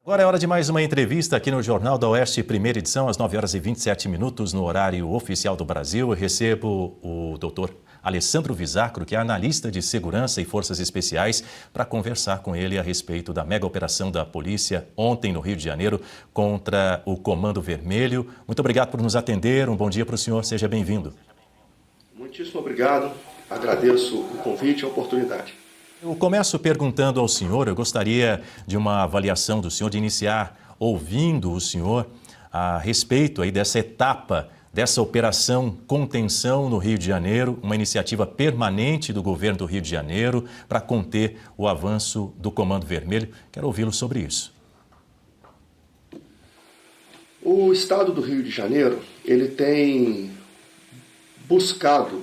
Agora é hora de mais uma entrevista aqui no Jornal da Oeste, primeira edição, às 9h27, no horário oficial do Brasil. Eu recebo o doutor Alessandro Visacro, que é analista de segurança e forças especiais, para conversar com ele a respeito da mega operação da polícia ontem no Rio de Janeiro contra o Comando Vermelho. Muito obrigado por nos atender. Um bom dia para o senhor. Seja bem-vindo. Muitíssimo obrigado. Agradeço o convite e a oportunidade. Eu começo perguntando ao senhor, eu gostaria de uma avaliação do senhor, de iniciar ouvindo o senhor a respeito aí dessa etapa, dessa operação contenção no Rio de Janeiro, uma iniciativa permanente do governo do Rio de Janeiro para conter o avanço do Comando Vermelho. Quero ouvi-lo sobre isso. O Estado do Rio de Janeiro, ele tem buscado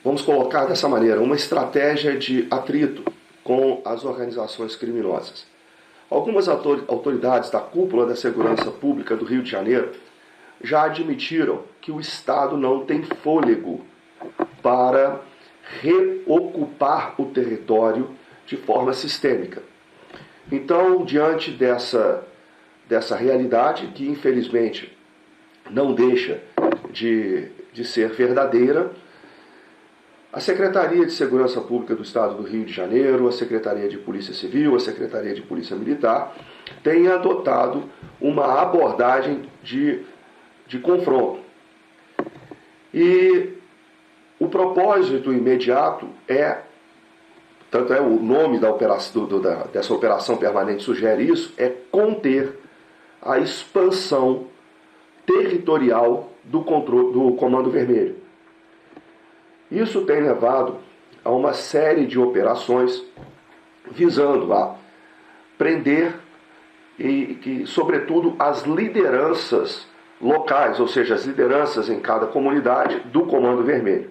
vamos colocar dessa maneira, uma estratégia de atrito com as organizações criminosas. Algumas autoridades da cúpula da segurança pública do Rio de Janeiro já admitiram que o Estado não tem fôlego para reocupar o território de forma sistêmica. Então, diante dessa realidade, que infelizmente não deixa de ser verdadeira, a Secretaria de Segurança Pública do Estado do Rio de Janeiro, a Secretaria de Polícia Civil, a Secretaria de Polícia Militar têm adotado uma abordagem de confronto. E o propósito imediato tanto é o nome dessa operação permanente sugere isso, é conter a expansão territorial do Comando Vermelho. Isso tem levado a uma série de operações visando a prender sobretudo, as lideranças locais, ou seja, as lideranças em cada comunidade do Comando Vermelho.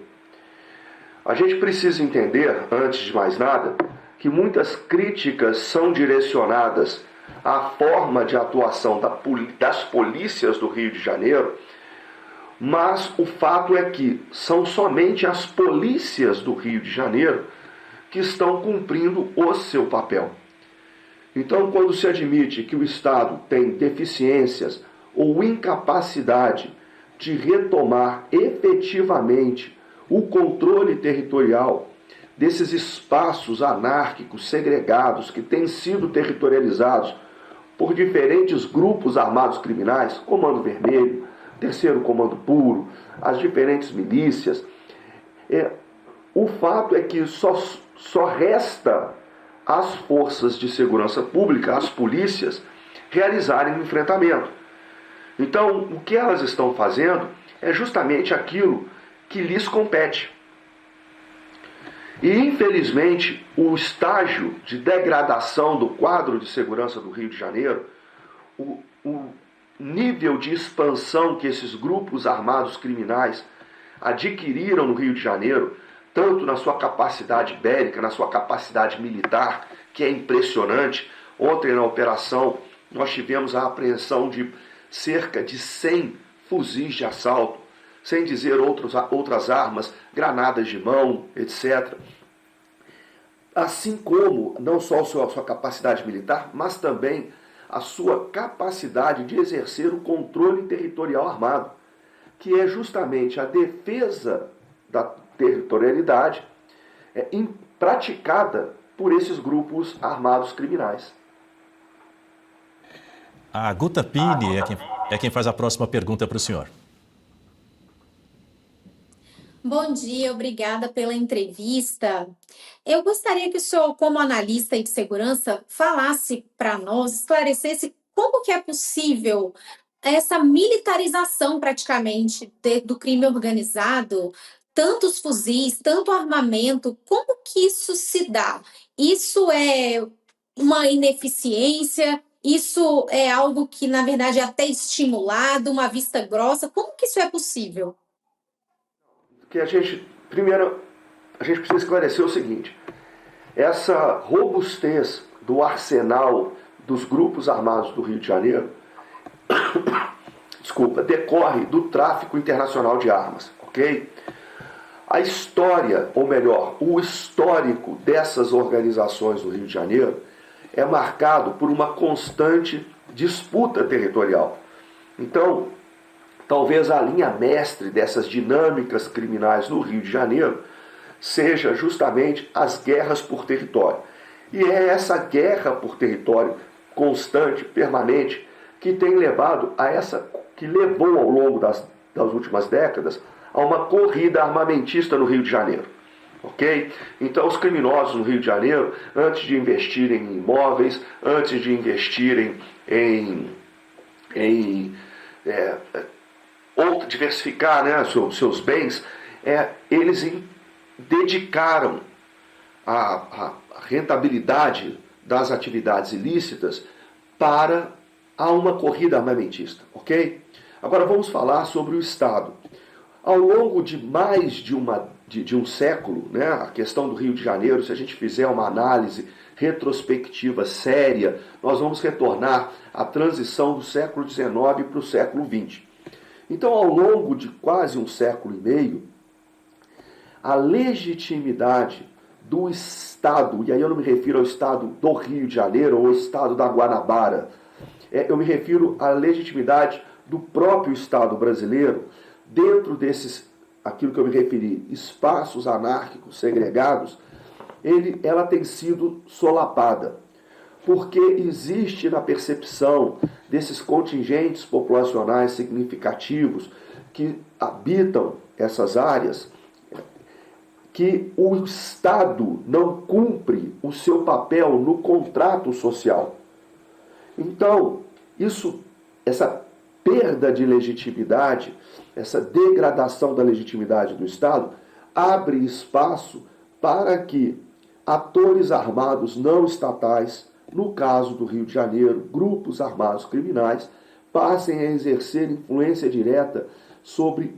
A gente precisa entender, antes de mais nada, que muitas críticas são direcionadas à forma de atuação das polícias do Rio de Janeiro, mas o fato é que são somente as polícias do Rio de Janeiro que estão cumprindo o seu papel. Então, quando se admite que o Estado tem deficiências ou incapacidade de retomar efetivamente o controle territorial desses espaços anárquicos, segregados, que têm sido territorializados por diferentes grupos armados criminais, Comando Vermelho, Terceiro Comando Puro, as diferentes milícias, o fato é que só resta às forças de segurança pública, às polícias, realizarem o enfrentamento. Então, o que elas estão fazendo é justamente aquilo que lhes compete. E, infelizmente, o estágio de degradação do quadro de segurança do Rio de Janeiro, o nível de expansão que esses grupos armados criminais adquiriram no Rio de Janeiro, tanto na sua capacidade bélica, na sua capacidade militar, que é impressionante. Ontem, na operação, nós tivemos a apreensão de cerca de 100 fuzis de assalto, sem dizer outras armas, granadas de mão, etc. Assim como, não só a sua capacidade militar, mas também a sua capacidade de exercer o controle territorial armado, que é justamente a defesa da territorialidade praticada por esses grupos armados criminais. A Guta Pini é quem faz a próxima pergunta para o senhor. Bom dia, obrigada pela entrevista. Eu gostaria que o senhor, como analista de segurança, falasse para nós, esclarecesse como que é possível essa militarização praticamente do crime organizado, tantos fuzis, tanto armamento, como que isso se dá? Isso é uma ineficiência? Isso é algo que, na verdade, é até estimulado, uma vista grossa? Como que isso é possível? Primeiro, a gente precisa esclarecer o seguinte: essa robustez do arsenal dos grupos armados do Rio de Janeiro decorre do tráfico internacional de armas, ok? A história, ou melhor, o histórico dessas organizações do Rio de Janeiro é marcado por uma constante disputa territorial. Então, talvez a linha mestre dessas dinâmicas criminais no Rio de Janeiro seja justamente as guerras por território. E é essa guerra por território constante, permanente, que tem levado que levou ao longo das últimas décadas a uma corrida armamentista no Rio de Janeiro. Ok? Então os criminosos no Rio de Janeiro, antes de investirem em imóveis, antes de investirem ou diversificar, né, seus bens, eles dedicaram a rentabilidade das atividades ilícitas para uma corrida armamentista, ok? Agora vamos falar sobre o Estado. Ao longo de mais de um século, né, a questão do Rio de Janeiro, se a gente fizer uma análise retrospectiva séria, nós vamos retornar à transição do século XIX para o século XX. Então, ao longo de quase um século e meio, a legitimidade do Estado, e aí eu não me refiro ao Estado do Rio de Janeiro ou ao Estado da Guanabara, eu me refiro à legitimidade do próprio Estado brasileiro dentro desses, aquilo que eu me referi, espaços anárquicos segregados, ela tem sido solapada, porque existe na percepção desses contingentes populacionais significativos que habitam essas áreas, que o Estado não cumpre o seu papel no contrato social. Então, essa perda de legitimidade, essa degradação da legitimidade do Estado, abre espaço para que atores armados não estatais, no caso do Rio de Janeiro, grupos armados criminais, passem a exercer influência direta sobre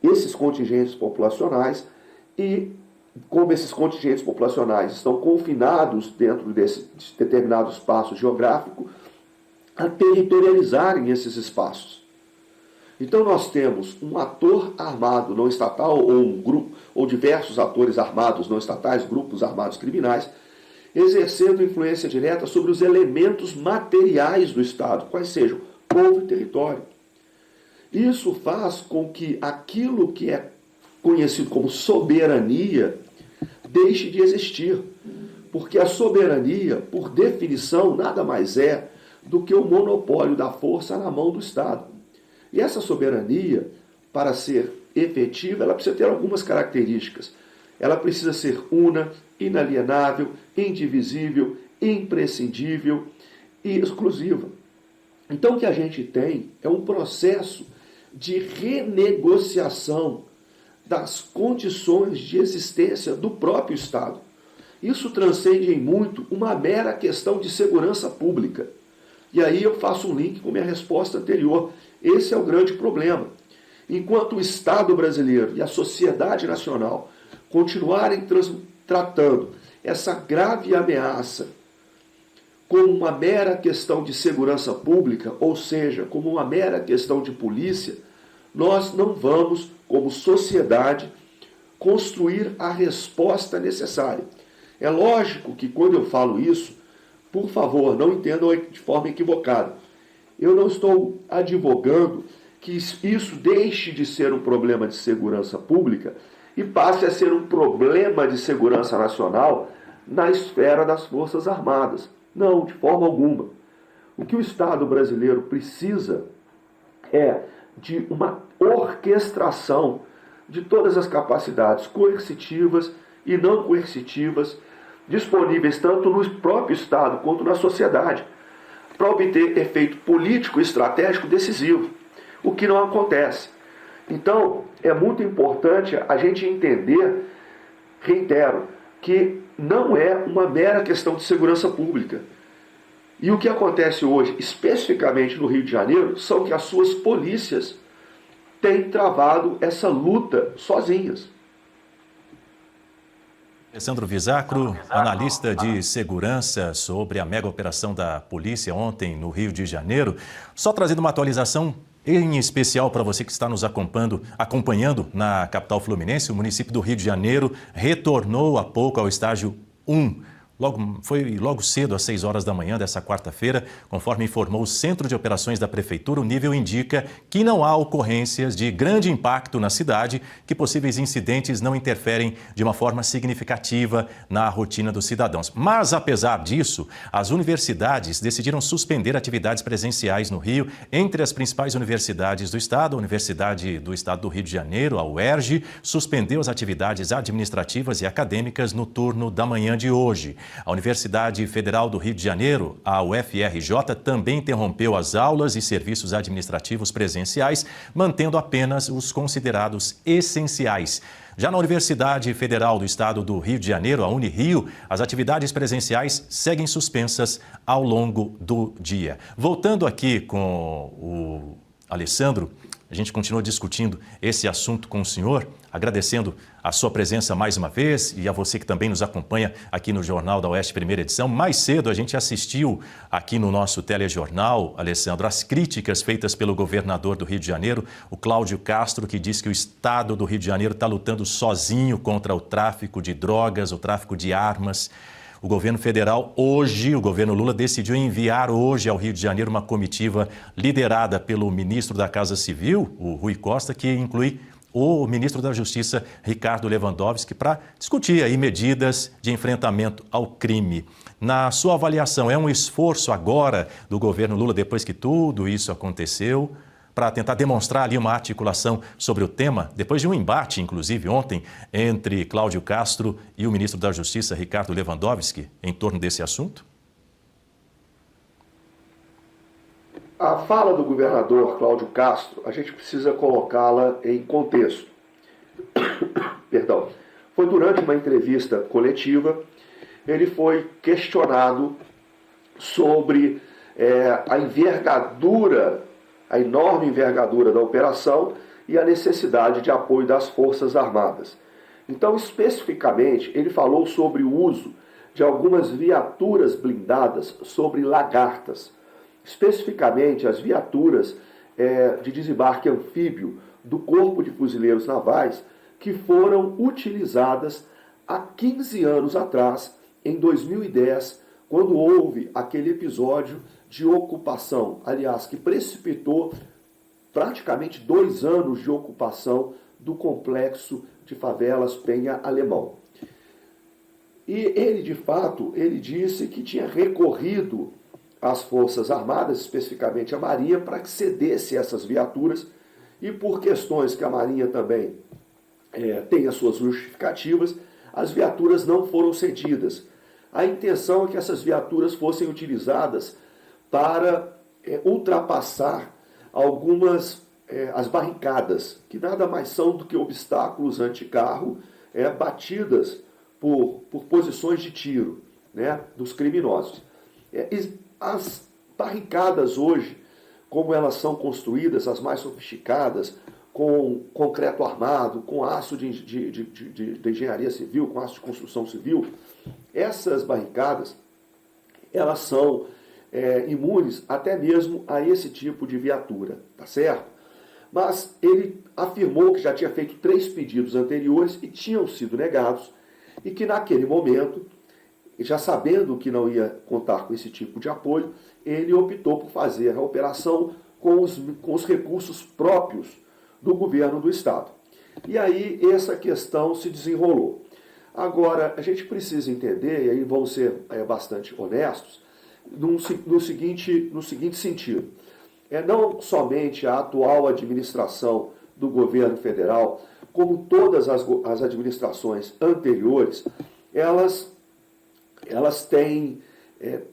esses contingentes populacionais e, como esses contingentes populacionais estão confinados dentro desse determinado espaço geográfico, a territorializarem esses espaços. Então nós temos um ator armado não estatal, ou um grupo, ou diversos atores armados não estatais, grupos armados criminais, exercendo influência direta sobre os elementos materiais do Estado, quais sejam povo e território. Isso faz com que aquilo que é conhecido como soberania deixe de existir, porque a soberania, por definição, nada mais é do que o monopólio da força na mão do Estado. E essa soberania, para ser efetiva, ela precisa ter algumas características. Ela precisa ser una, inalienável, indivisível, imprescindível e exclusiva. Então o que a gente tem é um processo de renegociação das condições de existência do próprio Estado. Isso transcende em muito uma mera questão de segurança pública. E aí eu faço um link com minha resposta anterior. Esse é o grande problema. Enquanto o Estado brasileiro e a sociedade nacional continuarem tratando essa grave ameaça como uma mera questão de segurança pública, ou seja, como uma mera questão de polícia, nós não vamos, como sociedade, construir a resposta necessária. É lógico que quando eu falo isso, por favor, não entendam de forma equivocada. Eu não estou advogando que isso deixe de ser um problema de segurança pública e passe a ser um problema de segurança nacional na esfera das Forças Armadas. Não, de forma alguma. O que o Estado brasileiro precisa é de uma orquestração de todas as capacidades coercitivas e não coercitivas disponíveis tanto no próprio Estado quanto na sociedade, para obter efeito político e estratégico decisivo, o que não acontece. Então, é muito importante a gente entender, reitero, que não é uma mera questão de segurança pública. E o que acontece hoje, especificamente no Rio de Janeiro, são que as suas polícias têm travado essa luta sozinhas. Alessandro Visacro, analista de segurança, sobre a mega operação da polícia ontem no Rio de Janeiro. Só trazendo uma atualização em especial para você que está nos acompanhando na capital fluminense, o município do Rio de Janeiro retornou há pouco ao estágio 1 Foi logo cedo, às 6 horas da manhã dessa quarta-feira, conforme informou o Centro de Operações da Prefeitura, o nível indica que não há ocorrências de grande impacto na cidade, que possíveis incidentes não interferem de uma forma significativa na rotina dos cidadãos. Mas, apesar disso, as universidades decidiram suspender atividades presenciais no Rio. Entre as principais universidades do Estado, a Universidade do Estado do Rio de Janeiro, a UERJ, suspendeu as atividades administrativas e acadêmicas no turno da manhã de hoje. A Universidade Federal do Rio de Janeiro, a UFRJ, também interrompeu as aulas e serviços administrativos presenciais, mantendo apenas os considerados essenciais. Já na Universidade Federal do Estado do Rio de Janeiro, a Unirio, as atividades presenciais seguem suspensas ao longo do dia. Voltando aqui com o Alessandro, a gente continua discutindo esse assunto com o senhor, agradecendo a sua presença mais uma vez e a você que também nos acompanha aqui no Jornal da Oeste, primeira edição. Mais cedo a gente assistiu aqui no nosso telejornal, Alessandro, as críticas feitas pelo governador do Rio de Janeiro, o Cláudio Castro, que diz que o Estado do Rio de Janeiro está lutando sozinho contra o tráfico de drogas, o tráfico de armas. O governo federal, hoje, o governo Lula decidiu enviar hoje ao Rio de Janeiro uma comitiva liderada pelo ministro da Casa Civil, o Rui Costa, que inclui o ministro da Justiça, Ricardo Lewandowski, para discutir aí medidas de enfrentamento ao crime. Na sua avaliação, é um esforço agora do governo Lula, depois que tudo isso aconteceu, para tentar demonstrar ali uma articulação sobre o tema, depois de um embate, inclusive, ontem, entre Cláudio Castro e o ministro da Justiça, Ricardo Lewandowski, em torno desse assunto? A fala do governador Cláudio Castro, a gente precisa colocá-la em contexto. Perdão. Foi durante uma entrevista coletiva, ele foi questionado sobre a enorme envergadura da operação e a necessidade de apoio das Forças Armadas. Então, especificamente, ele falou sobre o uso de algumas viaturas blindadas sobre lagartas. Especificamente, as viaturas de desembarque anfíbio do Corpo de Fuzileiros Navais, que foram utilizadas há 15 anos atrás, em 2010, quando houve aquele episódio de ocupação, aliás, que precipitou praticamente 2 anos de ocupação do complexo de favelas Penha Alemão. E ele, de fato, ele disse que tinha recorrido às Forças Armadas, especificamente à Marinha, para que cedesse essas viaturas, e por questões que a Marinha também tem as suas justificativas, as viaturas não foram cedidas. A intenção é que essas viaturas fossem utilizadas para ultrapassar as barricadas, que nada mais são do que obstáculos anticarro batidas por posições de tiro, né, dos criminosos. As barricadas hoje, como elas são construídas, as mais sofisticadas, com concreto armado, com aço de engenharia civil, com aço de construção civil, essas barricadas, elas são imunes até mesmo a esse tipo de viatura, tá certo? Mas ele afirmou que já tinha feito 3 pedidos anteriores e tinham sido negados, e que naquele momento, já sabendo que não ia contar com esse tipo de apoio, ele optou por fazer a operação com os recursos próprios do governo do Estado. E aí essa questão se desenrolou. Agora, a gente precisa entender, e aí vamos ser bastante honestos, no seguinte sentido. Não somente a atual administração do governo federal, como todas as administrações anteriores, elas têm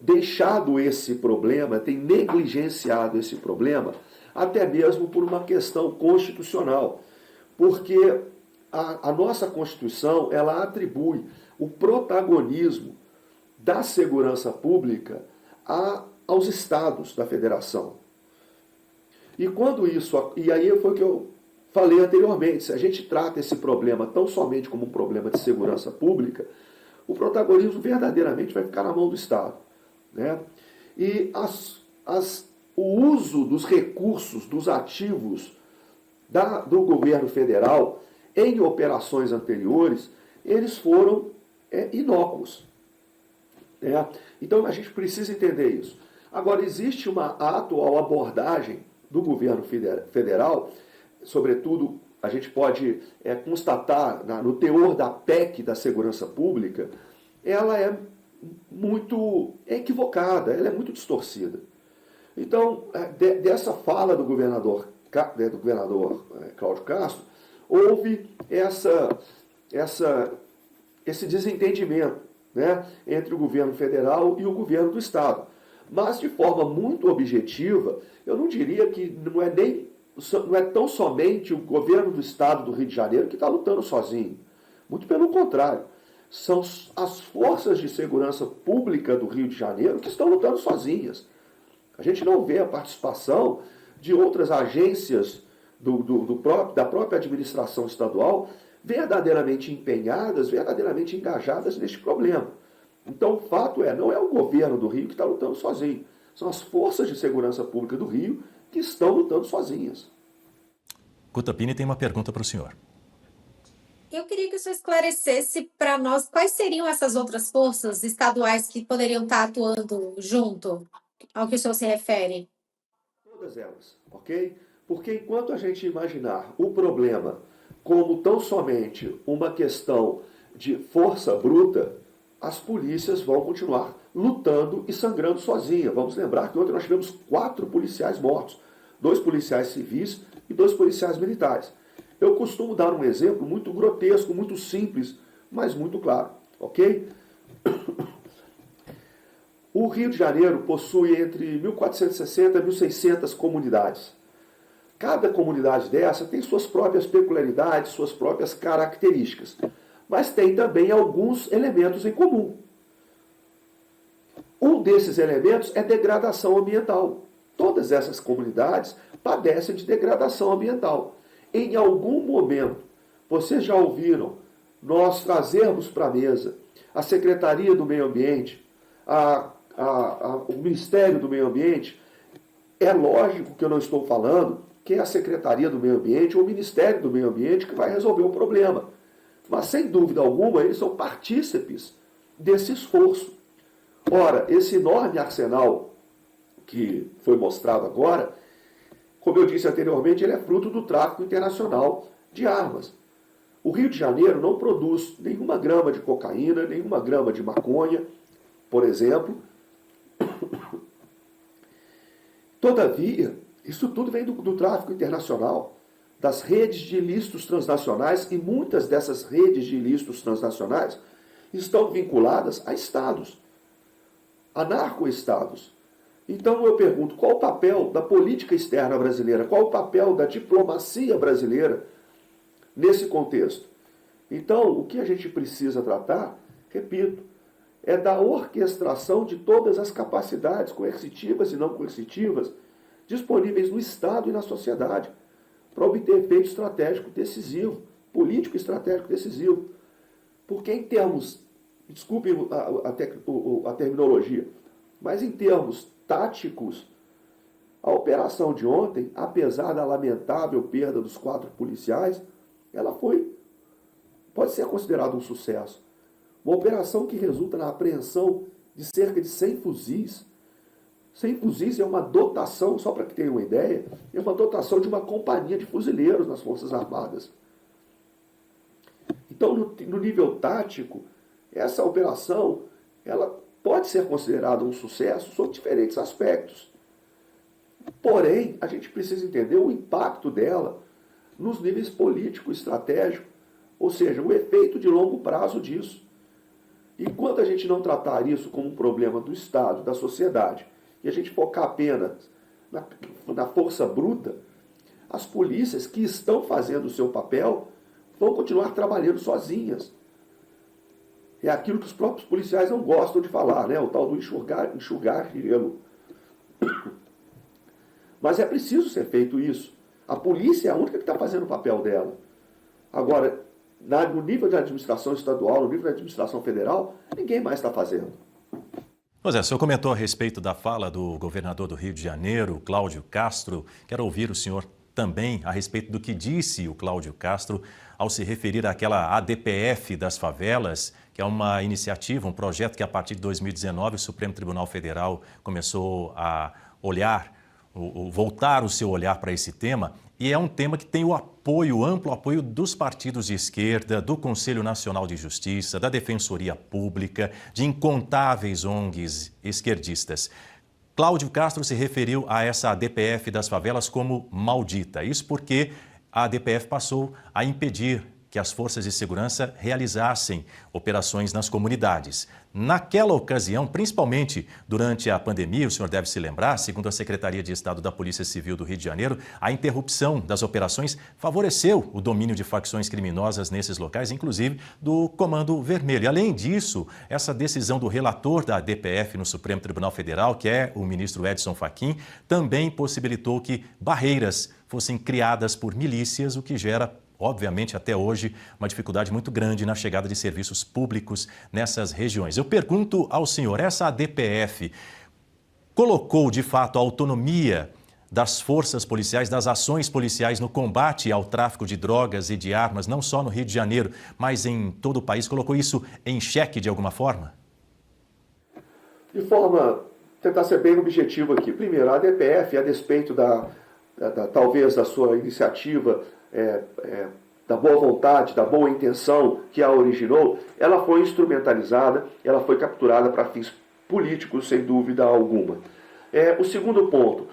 deixado esse problema, têm negligenciado esse problema, até mesmo por uma questão constitucional. Porque a nossa Constituição, ela atribui o protagonismo da segurança pública aos estados da federação. E aí foi o que eu falei anteriormente, se a gente trata esse problema tão somente como um problema de segurança pública, o protagonismo verdadeiramente vai ficar na mão do Estado, né? E o uso dos recursos, dos ativos do governo federal em operações anteriores, eles foram inócuos. Então a gente precisa entender isso. Agora, existe uma atual abordagem do governo federal, sobretudo a gente pode constatar no teor da PEC da segurança pública, ela é muito equivocada, ela é muito distorcida. Então, dessa fala do governador Cláudio Castro, houve esse desentendimento, né, entre o governo federal e o governo do Estado. Mas, de forma muito objetiva, eu não diria que não é tão somente o governo do Estado do Rio de Janeiro que está lutando sozinho. Muito pelo contrário. São as forças de segurança pública do Rio de Janeiro que estão lutando sozinhas. A gente não vê a participação de outras agências da própria administração estadual verdadeiramente empenhadas, verdadeiramente engajadas neste problema. Então, o fato não é o governo do Rio que está lutando sozinho. São as forças de segurança pública do Rio que estão lutando sozinhas. Guta Pini tem uma pergunta para o senhor. Eu queria que o senhor esclarecesse para nós quais seriam essas outras forças estaduais que poderiam estar atuando junto ao que o senhor se refere. Todas elas, ok? Porque enquanto a gente imaginar o problema como tão somente uma questão de força bruta, as polícias vão continuar lutando e sangrando sozinhas. Vamos lembrar que ontem nós tivemos 4 policiais mortos, 2 policiais civis e 2 policiais militares. Eu costumo dar um exemplo muito grotesco, muito simples, mas muito claro, ok? O Rio de Janeiro possui entre 1.460 e 1.600 comunidades. Cada comunidade dessa tem suas próprias peculiaridades, suas próprias características, mas tem também alguns elementos em comum. Um desses elementos é degradação ambiental. Todas essas comunidades padecem de degradação ambiental. Em algum momento, vocês já ouviram nós trazermos para a mesa a Secretaria do Meio Ambiente, o Ministério do Meio Ambiente? É lógico que eu não estou falando que é a Secretaria do Meio Ambiente ou o Ministério do Meio Ambiente que vai resolver o problema. Mas, sem dúvida alguma, eles são partícipes desse esforço. Ora, esse enorme arsenal que foi mostrado agora, como eu disse anteriormente, ele é fruto do tráfico internacional de armas. O Rio de Janeiro não produz nenhuma grama de cocaína, nenhuma grama de maconha, por exemplo. Todavia, isso tudo vem do tráfico internacional, das redes de ilícitos transnacionais, e muitas dessas redes de ilícitos transnacionais estão vinculadas a estados, a narco-estados. Então eu pergunto, qual o papel da política externa brasileira, qual o papel da diplomacia brasileira nesse contexto? Então, o que a gente precisa tratar, repito, é da orquestração de todas as capacidades coercitivas e não coercitivas disponíveis no Estado e na sociedade para obter efeito estratégico decisivo, político estratégico decisivo. Porque em termos, desculpem a terminologia, mas em termos táticos, a operação de ontem, apesar da lamentável perda dos 4 policiais, ela pode ser considerada um sucesso. Uma operação que resulta na apreensão de cerca de 100 fuzis. 100 fuzis é uma dotação, só para que tenham uma ideia, é uma dotação de uma companhia de fuzileiros nas Forças Armadas. Então, no nível tático, essa operação ela pode ser considerada um sucesso sob diferentes aspectos. Porém, a gente precisa entender o impacto dela nos níveis político, estratégico, ou seja, o efeito de longo prazo disso. Enquanto a gente não tratar isso como um problema do Estado, da sociedade, e a gente focar apenas na força bruta, as polícias que estão fazendo o seu papel vão continuar trabalhando sozinhas. É aquilo que os próprios policiais não gostam de falar, né? O tal do enxugar gelo. Mas é preciso ser feito isso. A polícia é a única que está fazendo o papel dela. Agora, no nível da administração estadual, no nível da administração federal, ninguém mais está fazendo. Pois é, o senhor comentou a respeito da fala do governador do Rio de Janeiro, Cláudio Castro. Quero ouvir o senhor também a respeito do que disse o Cláudio Castro ao se referir àquela ADPF das favelas que é uma iniciativa, um projeto que a partir de 2019 o Supremo Tribunal Federal começou a olhar, voltar o seu olhar para esse tema, e é um tema que tem o apoio, amplo apoio dos partidos de esquerda, do Conselho Nacional de Justiça, da Defensoria Pública, de incontáveis ONGs esquerdistas. Cláudio Castro se referiu a essa DPF das favelas como maldita. Isso porque a DPF passou a impedir que as forças de segurança realizassem operações nas comunidades. Naquela ocasião, principalmente durante a pandemia, o senhor deve se lembrar, segundo a Secretaria de Estado da Polícia Civil do Rio de Janeiro, a interrupção das operações favoreceu o domínio de facções criminosas nesses locais, inclusive do Comando Vermelho. Além disso, essa decisão do relator da DPF no Supremo Tribunal Federal, que é o ministro Edson Fachin, também possibilitou que barreiras fossem criadas por milícias, o que gera, obviamente, até hoje, uma dificuldade muito grande na chegada de serviços públicos nessas regiões. Eu pergunto ao senhor, essa ADPF colocou, de fato, a autonomia das forças policiais, das ações policiais no combate ao tráfico de drogas e de armas, não só no Rio de Janeiro, mas em todo o país? Colocou isso em xeque de alguma forma? De forma, tentar ser bem objetivo aqui. Primeiro, a ADPF, a despeito talvez da sua iniciativa, da boa vontade, da boa intenção que a originou, ela foi instrumentalizada, ela foi capturada para fins políticos, sem dúvida alguma. O segundo ponto,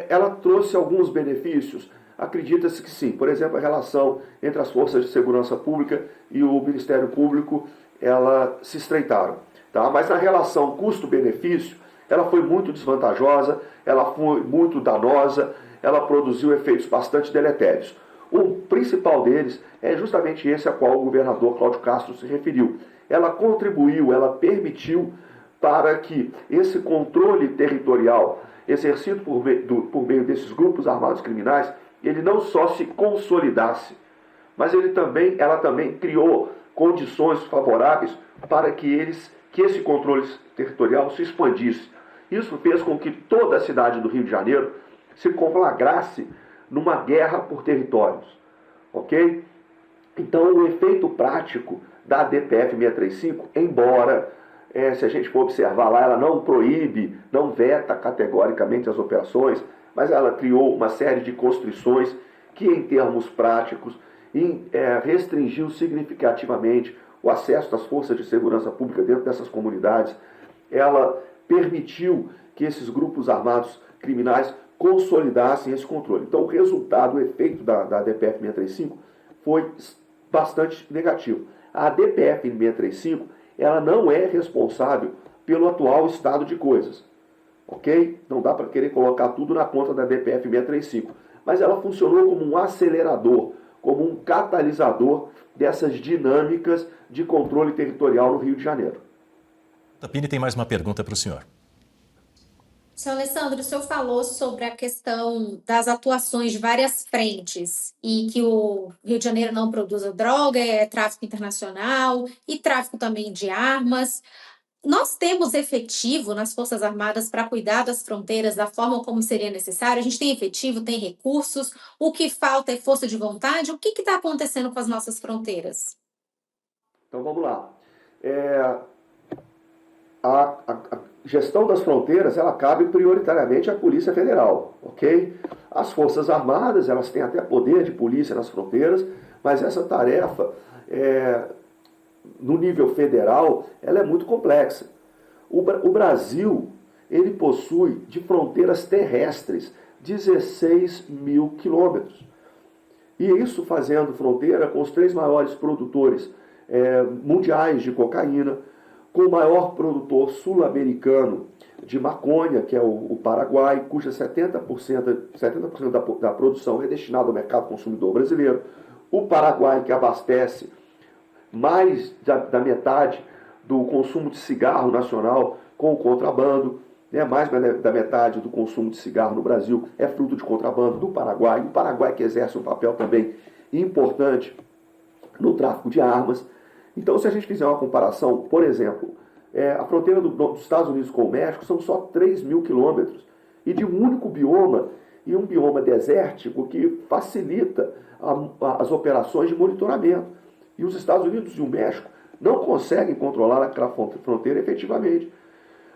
ela trouxe alguns benefícios, acredita-se que sim. Por exemplo, a relação entre as forças de segurança pública e o Ministério Público, ela se estreitaram. Tá? Mas na relação custo-benefício, ela foi muito desvantajosa, ela foi muito danosa, ela produziu efeitos bastante deletérios. O principal deles é justamente esse a qual o governador Cláudio Castro se referiu. Ela contribuiu, ela permitiu para que esse controle territorial exercido por meio desses grupos armados criminais, ele não só se consolidasse, mas ela também criou condições favoráveis para que esse controle territorial se expandisse. Isso fez com que toda a cidade do Rio de Janeiro se conflagrasse numa guerra por territórios, ok? Então, o efeito prático da DPF 635, embora, se a gente for observar lá, ela não proíbe, não veta categoricamente as operações, mas ela criou uma série de constrições que, em termos práticos, restringiu significativamente o acesso das forças de segurança pública dentro dessas comunidades. Ela permitiu que esses grupos armados criminais consolidassem esse controle. Então, o resultado, o efeito da DPF 635 foi bastante negativo. A DPF 635, ela não é responsável pelo atual estado de coisas, ok? Não dá para querer colocar tudo na conta da DPF 635, mas ela funcionou como um acelerador, como um catalisador dessas dinâmicas de controle territorial no Rio de Janeiro. Tapini tem mais uma pergunta para o senhor. Senhor Alessandro, o senhor falou sobre a questão das atuações de várias frentes e que o Rio de Janeiro não produz droga, é tráfico internacional e tráfico também de armas. Nós temos efetivo nas Forças Armadas para cuidar das fronteiras da forma como seria necessário? A gente tem efetivo, tem recursos, o que falta é força de vontade? O que está acontecendo com as nossas fronteiras? Então vamos lá. A gestão das fronteiras, ela cabe prioritariamente à Polícia Federal, ok? As Forças Armadas, elas têm até poder de polícia nas fronteiras, mas essa tarefa, no nível federal, ela é muito complexa. O Brasil, ele possui de fronteiras terrestres 16 mil quilômetros. E isso fazendo fronteira com os 3 maiores produtores mundiais de cocaína, com o maior produtor sul-americano de maconha, que é o Paraguai, cuja 70% da produção é destinada ao mercado consumidor brasileiro. O Paraguai, que abastece mais da metade do consumo de cigarro nacional com o contrabando, mais da metade do consumo de cigarro no Brasil é fruto de contrabando do Paraguai. O Paraguai que exerce um papel também importante no tráfico de armas. Então, se a gente fizer uma comparação, por exemplo, a fronteira dos Estados Unidos com o México são só 3 mil quilômetros, e de um único bioma, e um bioma desértico que facilita as operações de monitoramento. E os Estados Unidos e o México não conseguem controlar aquela fronteira efetivamente.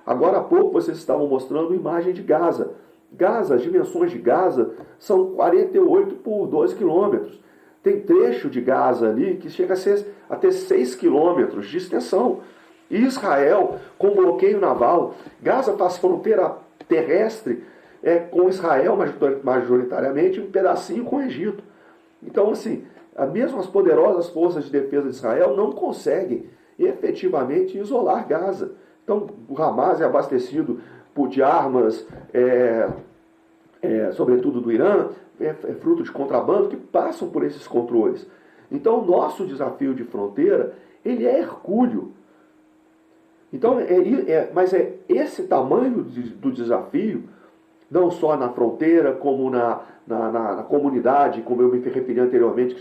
Agora há pouco vocês estavam mostrando imagem de Gaza. Gaza, as dimensões de Gaza são 48 por 2 quilômetros. Tem trecho de Gaza ali que chega a ter 6 quilômetros de extensão. E Israel, com bloqueio naval, Gaza faz fronteira terrestre com Israel majoritariamente, um pedacinho com o Egito. Então, assim, mesmo as poderosas forças de defesa de Israel não conseguem efetivamente isolar Gaza. Então, o Hamas é abastecido de armas, sobretudo do Irã, fruto de contrabando, que passam por esses controles. Então, o nosso desafio de fronteira, ele é hercúleo. Então, mas é esse tamanho do desafio, não só na fronteira, como na comunidade, como eu me referi anteriormente,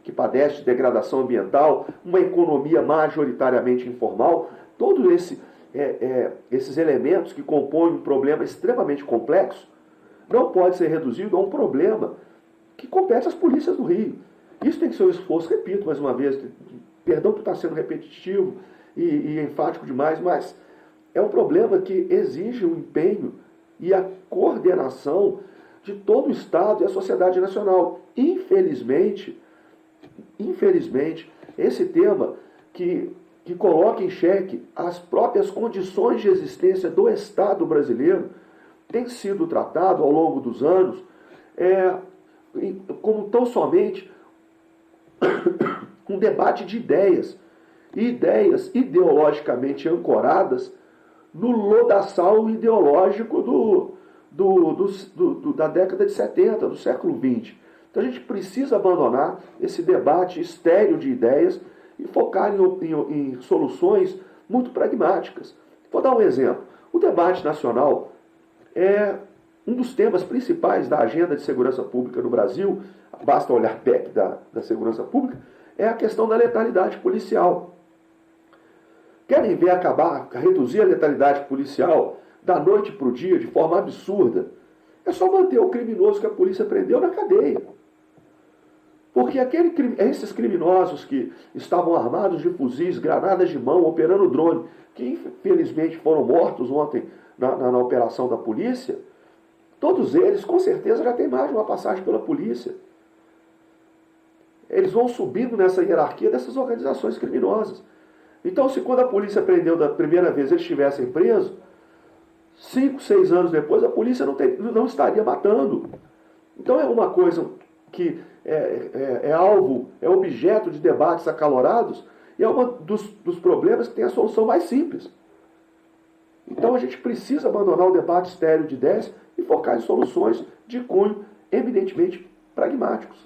que padece de degradação ambiental, uma economia majoritariamente informal, todos esses elementos que compõem um problema extremamente complexo, não pode ser reduzido a um problema que compete às polícias do Rio. Isso tem que ser um esforço, repito mais uma vez, perdão por estar sendo repetitivo e enfático demais, mas é um problema que exige o empenho e a coordenação de todo o Estado e a sociedade nacional. Infelizmente, esse tema que coloca em xeque as próprias condições de existência do Estado brasileiro tem sido tratado ao longo dos anos como tão somente um debate de ideias, e ideias ideologicamente ancoradas no lodaçal ideológico da década de 70, do século XX. Então a gente precisa abandonar esse debate estéril de ideias e focar em soluções muito pragmáticas. Vou dar um exemplo. O debate nacional é um dos temas principais da agenda de segurança pública no Brasil, basta olhar PEC da segurança pública, é a questão da letalidade policial. Querem ver reduzir a letalidade policial da noite para o dia de forma absurda? É só manter o criminoso que a polícia prendeu na cadeia. Porque esses criminosos que estavam armados de fuzis, granadas de mão, operando drone, que infelizmente foram mortos ontem na operação da polícia, todos eles com certeza já têm mais de uma passagem pela polícia. Eles vão subindo nessa hierarquia dessas organizações criminosas. Então, se quando a polícia prendeu da primeira vez eles estivessem presos, 5, 6 anos depois a polícia não estaria matando. Então é uma coisa que é objeto de debates acalorados e é um dos problemas que tem a solução mais simples. Então a gente precisa abandonar o debate estéril de ideias e focar em soluções de cunho eminentemente pragmáticos.